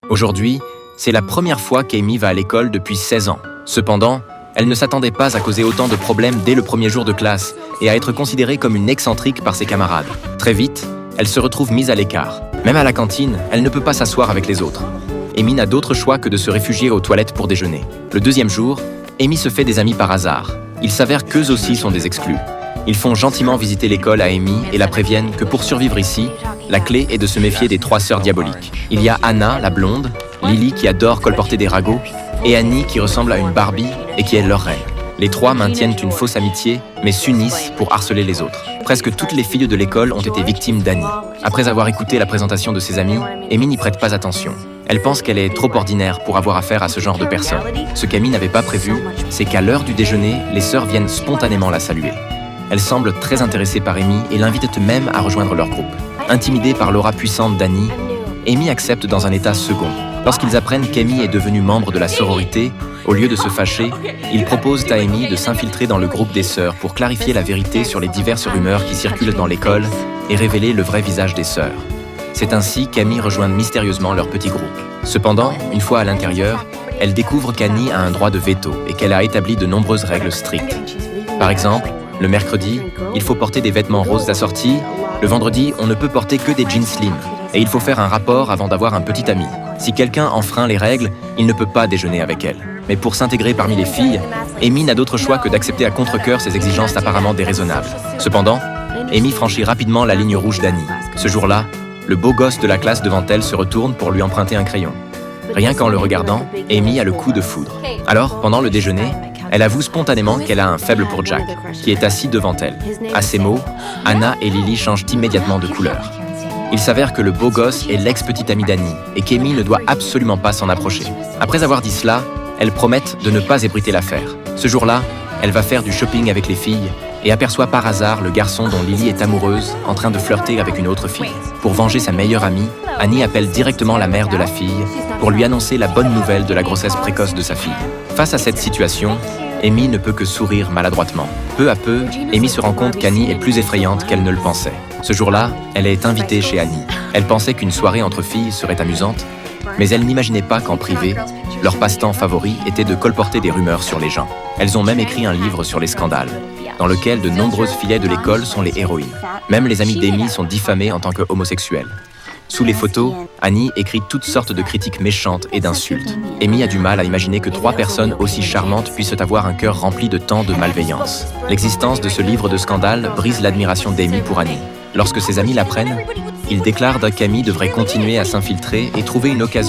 Aujourd'hui, c'est la première fois qu'Amy va à l'école depuis 16 ans. Cependant, elle ne s'attendait pas à causer autant de problèmes dès le premier jour de classe et à être considérée comme une excentrique par ses camarades. Très vite, elle se retrouve mise à l'écart. Même à la cantine, elle ne peut pas s'asseoir avec les autres. Amy n'a d'autre choix que de se réfugier aux toilettes pour déjeuner. Le deuxième jour, Amy se fait des amis par hasard. Il s'avère qu'eux aussi sont des exclus. Ils font gentiment visiter l'école à Amy et la préviennent que pour survivre ici, la clé est de se méfier des 3 sœurs diaboliques. Il y a Anna, la blonde, Lily qui adore colporter des ragots, et Annie qui ressemble à une Barbie et qui est leur reine. Les 3 maintiennent une fausse amitié, mais s'unissent pour harceler les autres. Presque toutes les filles de l'école ont été victimes d'Annie. Après avoir écouté la présentation de ses amis, Amy n'y prête pas attention. Elle pense qu'elle est trop ordinaire pour avoir affaire à ce genre de personnes. Ce qu'Amy n'avait pas prévu, c'est qu'à l'heure du déjeuner, les sœurs viennent spontanément la saluer. Elle semble très intéressée par Amy et l'invite même à rejoindre leur groupe. Intimidée par l'aura puissante d'Annie, Amy accepte dans un état second. Lorsqu'ils apprennent qu'Amy est devenue membre de la sororité, au lieu de se fâcher, ils proposent à Amy de s'infiltrer dans le groupe des sœurs pour clarifier la vérité sur les diverses rumeurs qui circulent dans l'école et révéler le vrai visage des sœurs. C'est ainsi qu'Amy rejoint mystérieusement leur petit groupe. Cependant, une fois à l'intérieur, elle découvre qu'Annie a un droit de veto et qu'elle a établi de nombreuses règles strictes. Par exemple, le mercredi, il faut porter des vêtements roses assortis. Le vendredi, on ne peut porter que des jeans slim. Et il faut faire un rapport avant d'avoir un petit ami. Si quelqu'un enfreint les règles, il ne peut pas déjeuner avec elle. Mais pour s'intégrer parmi les filles, Amy n'a d'autre choix que d'accepter à contre-cœur ces exigences apparemment déraisonnables. Cependant, Amy franchit rapidement la ligne rouge d'Annie. Ce jour-là, le beau gosse de la classe devant elle se retourne pour lui emprunter un crayon. Rien qu'en le regardant, Amy a le coup de foudre. Alors, pendant le déjeuner, elle avoue spontanément qu'elle a un faible pour Jack, qui est assis devant elle. À ces mots, Anna et Lily changent immédiatement de couleur. Il s'avère que le beau gosse est l'ex-petit ami d'Annie et qu'Amy ne doit absolument pas s'en approcher. Après avoir dit cela, elles promettent de ne pas ébruiter l'affaire. Ce jour-là, elle va faire du shopping avec les filles et aperçoit par hasard le garçon dont Lily est amoureuse en train de flirter avec une autre fille. Pour venger sa meilleure amie, Annie appelle directement la mère de la fille pour lui annoncer la bonne nouvelle de la grossesse précoce de sa fille. Face à cette situation, Amy ne peut que sourire maladroitement. Peu à peu, Amy se rend compte qu'Annie est plus effrayante qu'elle ne le pensait. Ce jour-là, elle est invitée chez Annie. Elle pensait qu'une soirée entre filles serait amusante, mais elle n'imaginait pas qu'en privé, leur passe-temps favori était de colporter des rumeurs sur les gens. Elles ont même écrit un livre sur les scandales, dans lequel de nombreuses filles de l'école sont les héroïnes. Même les amis d'Amy sont diffamés en tant qu'homosexuels. Sous les photos, Annie écrit toutes sortes de critiques méchantes et d'insultes. Amy a du mal à imaginer que 3 personnes aussi charmantes puissent avoir un cœur rempli de tant de malveillance. L'existence de ce livre de scandale brise l'admiration d'Amy pour Annie. Lorsque ses amis l'apprennent, ils déclarent qu'Amy devrait continuer à s'infiltrer et trouver une occasion